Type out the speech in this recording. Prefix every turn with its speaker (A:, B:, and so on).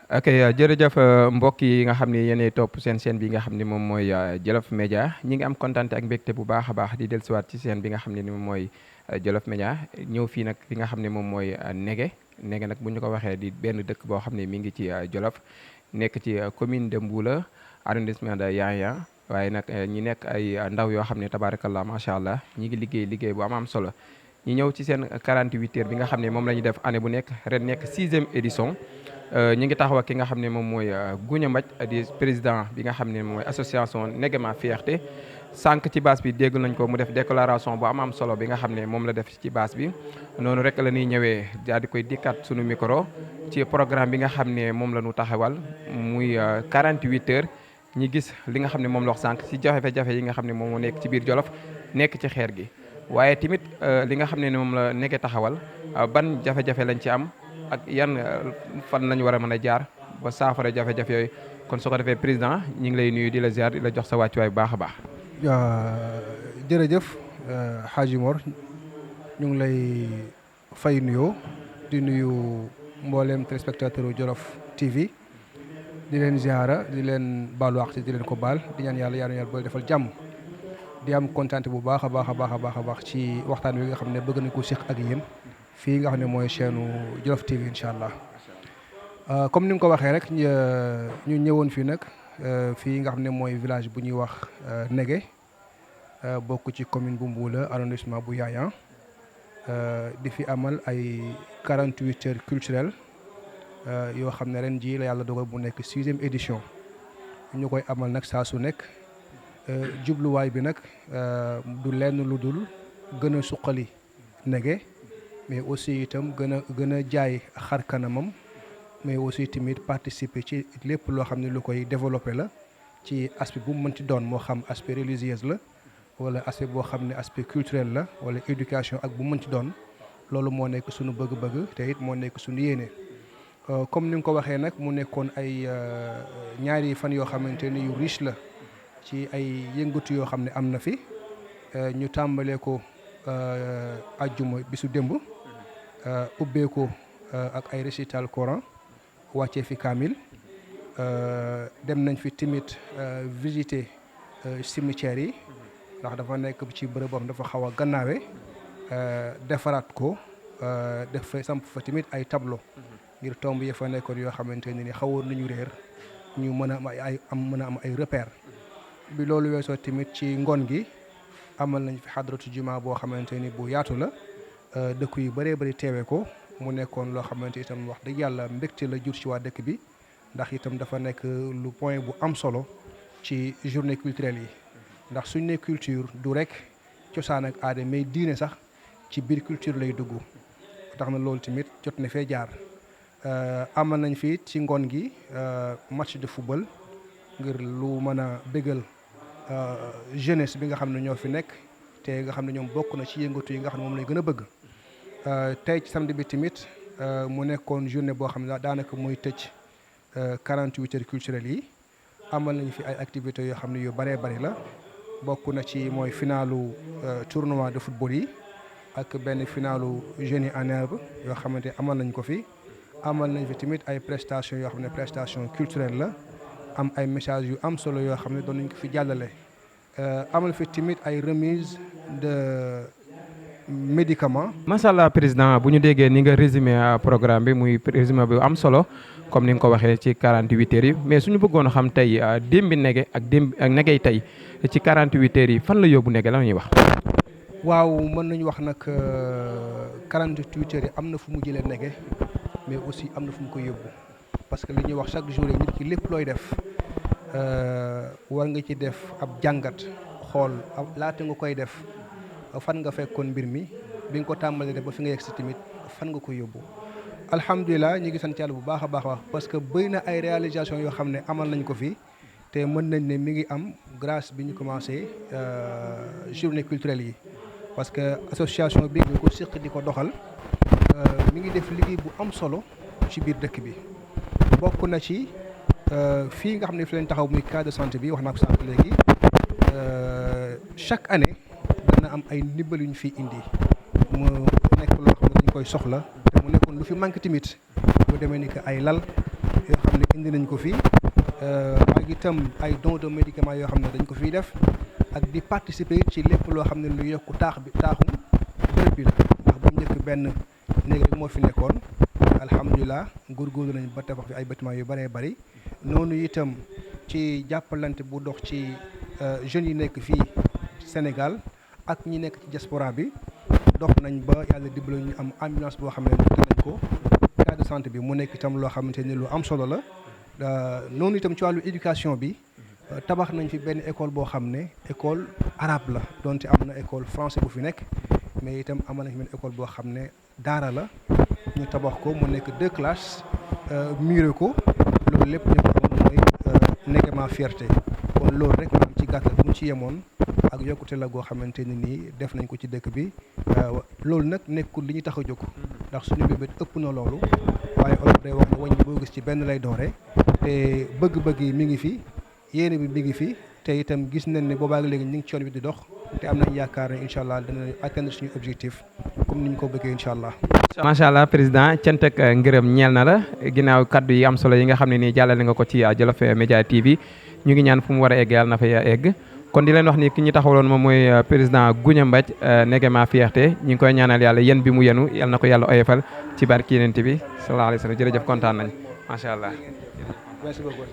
A: ok jërëjëf mbokk yi nga xam ne yéenay topp seen chaîne bi nga xam ne moom mooy Jolof Média ñi ngi am kontaan ak mbégte bu baax a baax di dellusiwaat ci chaîne bi nga xam ne ni moom mooy Jolof Média ñëw fii nag fi nga xam ne moom mooy Négué nag bu ñu ko waxee di benn dëkk boo xam ne mi ngi ci Jolof nekk ci commune de Mboula arrondissement de Yaya waaye nag ñi nekk ay ndaw yoo xam ne tabaarakallah macha allah ñi ngi liggéey bu am solo ñi ñëw ci seen 48 heures bi nga xam ne moom la ñuy def année bu nekk ren nekk 6e édition. ñu ngi taxaw ak ki nga xam ne moom mooy Gounia Mbaj di président bi nga xam ne moom mooy association Négué Ma Fierté sànq ci base bi dégg nañ ko mu def déclaration bu am solo bi nga xam ne moom la def ci base bi noonu rek la ñuy ñëwee daal di koy dikkaat suñu micro ci programme bi nga xam ne moom la ñu taxawal muy 48 heures ñi gis li nga xam ne moom la wax sànq ci jafe-jafe yi nga xam ne moom moo nekk ci biir Jolof nekk ci xeer gi waaye tamit li nga xam ne moom la Négué taxawal ban jafe-jafe lañ ci am ak yan fan lañu war a mën a jaar ba saafara jafe-jafe yooyu kon su ko defee président ñi ngi lay nuyu di la ziar di la jox sa wàccuwaay bu baax a baax.
B: jërëjëf Hadji Mor ñu ngi lay fay nuyoo di nuyu mbooleem téléspectateur Jolof TV di leen ziara di leen baalu àq di leen ko baal di ñaan yàlla booy defal jàmm di am kontaan bu baax a baax ci waxtaan wi nga xam ne bëgg nañ ko séq ak yéen. fii nga xam ne mooy chaîne Jolof TV incha allah comme ni nga ko waxee rek ñu ñëwoon fii nag fii nga xam ne mooy village bu ñuy wax Négué bokk ci commune bu Mboula arrondissement bu Yaya di fi amal ay 48 heures culturelles yoo xam ne ren jii la yàlla dogal bu nekk 6e édition ñu koy amal nag saa su nekk jubluwaay bi nag du lenn lu dul gën a suqali Négué mais aussi itam gën a jaay xar kanamam mais aussi tamit participer ci lépp loo xam ne lu koy développer la ci aspect bu mu mënti doon moo xam aspect religieuse la wala aspect boo xam ne aspect culturel la wala éducation ak bu mënti doon loolu moo nekk suñu bëgg-bëgg te it moo nekk suñu yéene. comme ni nga ko waxee nag mu nekkoon ay ñaari fan yoo xamante ni yu riche la ci ay yëngatu yoo xam ne am na fi ñu tàmbalee ko ajjuma bisu démb. ubbee ko ak ay récital Coran wàccee fi kaamil dem nañ fi timit visiter cimetière yi ndax dafa nekk ci bërëb boo xam dafa xaw a gannaawe defaraat ko def fa samp fa timit ay tableau ngir tomb yi fa nekkoon yoo xamante ne ni xawoon nañu réer ñu mën a am ay repère bi loolu weesoo timit ci ngoon gi amal nañ fi xadratu juma boo xamante ni bu yaatu la dëkk yu bëree bëri teewee ko mu nekkoon loo xamante itam wax dëgg yàlla mbégte la jur ci waa dëkk bi ndax itam dafa nekk lu point bu am solo ci journée culturelle yi ndax suñ ne culture du rek cosaan ak aada mais diine sax ci biir culture lay dugg tax na loolu tamit jot na fee jaar amal nañ fi ci ngoon gi match de football ngir lu mën a bégal jeunesse bi nga xam ne ñoo fi nekk te nga xam ne ñoom bokk na ci yëngatu yi nga xam ne moom lay gën a bëgg tey ci samedi bi tamit mu nekkoon journée boo xam ne daanaka mooy tëj 48 heures culturelles yi amal nañu fi ay activités yoo xam ne yu bëree bëri la bokk na ci mooy finalu tournoi de football yi ak benn finalu jeunes en herbe yoo xamante amal nañ ko fi amal nañ fi tamit ay prestations yoo xam ne prestation culturelle la am ay messages yu am solo yoo xam ne doon nañ ko fi jàllale amal fi tamit ay remise de médicaments.
A: macha allah président bu ñu déggee ni nga résumé programme bi muy résumé bi am solo comme ni nga ko waxee ci 48 heures yi mais suñu bëggoon a xam tey démbi Négué ak Négué tey ci 48 heures yi fan la yóbbu Négué la ñuy wax.
B: waaw mën nañu wax nag 48 heures yi am na fu mu jëlee Négué mais aussi am na fu mu ko yóbbu parce que li ñuy wax chaque jour nit ki lépp looy def war nga ci def ab jàngat xool laata nga koy def. fan nga fekkoon mbir mi bi nga ko tàmbalee def ba fi nga yegg si tamit fan nga koy yóbbu alhamdulilah ñu ngi sant yàlla bu baax a baax parce que bëri na ay réalisation yoo xam ne amal nañ ko fi te mën nañ ne mi ngi am grâce bi ñu commencé journée culturelle yi parce que association bi ñu ko séq di ko doxal mi ngi def liggéey bu am solo ci biir dëkk bi bokk na ci fii nga xam ne fi leen taxaw muy cas de santé bi wax naa ko sànq léegi chaque année dana am ay ndimbal yu ñu fiy indi mu nekk loo xam ne dañ koy soxla te mu nekkoon lu fi manqué tamit bu demee ni que ay lal yoo xam ne indi nañ ko fii ak itam ay dons de médicaments yoo xam ne dañ ko fiy def ak di participer ci lépp loo xam ne lu yokku taaxum bërëb bi la ndax bu njëkk benn néeg rek moo fi nekkoon alhamdulilah góorgóorlu nañ ba tabax fi ay bâtiments yu bëree bëri noonu itam ci jàppalante bu dox ci jeunes yi nekk fii Sénégal ak ñi nekk ci diaspora bi dox nañ ba yàlla dimbali ñu am ambulance boo xam ne nañ ko cas de santé bi mu nekk itam loo xamante ni lu am solo la noonu itam ci wàllu éducation bi tabax nañ fi benn école boo xam ne école arabe la donte am na école français bu fi nekk mais itam amoon nañ fi benn école boo xam ne daara la ñu tabax ko mu nekk 2 classes muré ko loolu lépp ñu ko amoon mooy nekk ma fierté kon loolu rek maam ci gàttal bu ñu ci yemoon ak yokkute la goo xamante ni nii def nañ ko ci dëkk bi loolu nag nekkul li ñu tax a jóg ndax suñu bébét ëpp na loolu waaye olof day wax ne wañ boo gis ci benn lay doore te bëgg-bëgg yi mi ngi fi yéene bi mi ngi fi te itam gis nañ ne boobaag léegi ñu ngi ci yoon bi di dox te am nañ yaakaar ne incha allah dina atteindre suñu objectif comme ni ñu ko bëggee incha allah.
A: macha allah président cant ak ngërëm ñeel na la ginnaaw kaddu yi am solo yi nga xam ne nii jàllale nga ko ci Jolof Média TV ñu ngi ñaan fu mu war a egg yàlla na fa egg kon di leen wax ni ki ñu taxawaloon moom mooy président Gounia Mbaj Nege ma fierté ñu ngi koy ñaanal yàlla yéen bi mu yenu yàlla na ko yàlla oyofal ci barki Yonent bi sallallahu alayhi wa sallam jërëjëf kontaan nañ macha allah.
B: Merci beaucoup.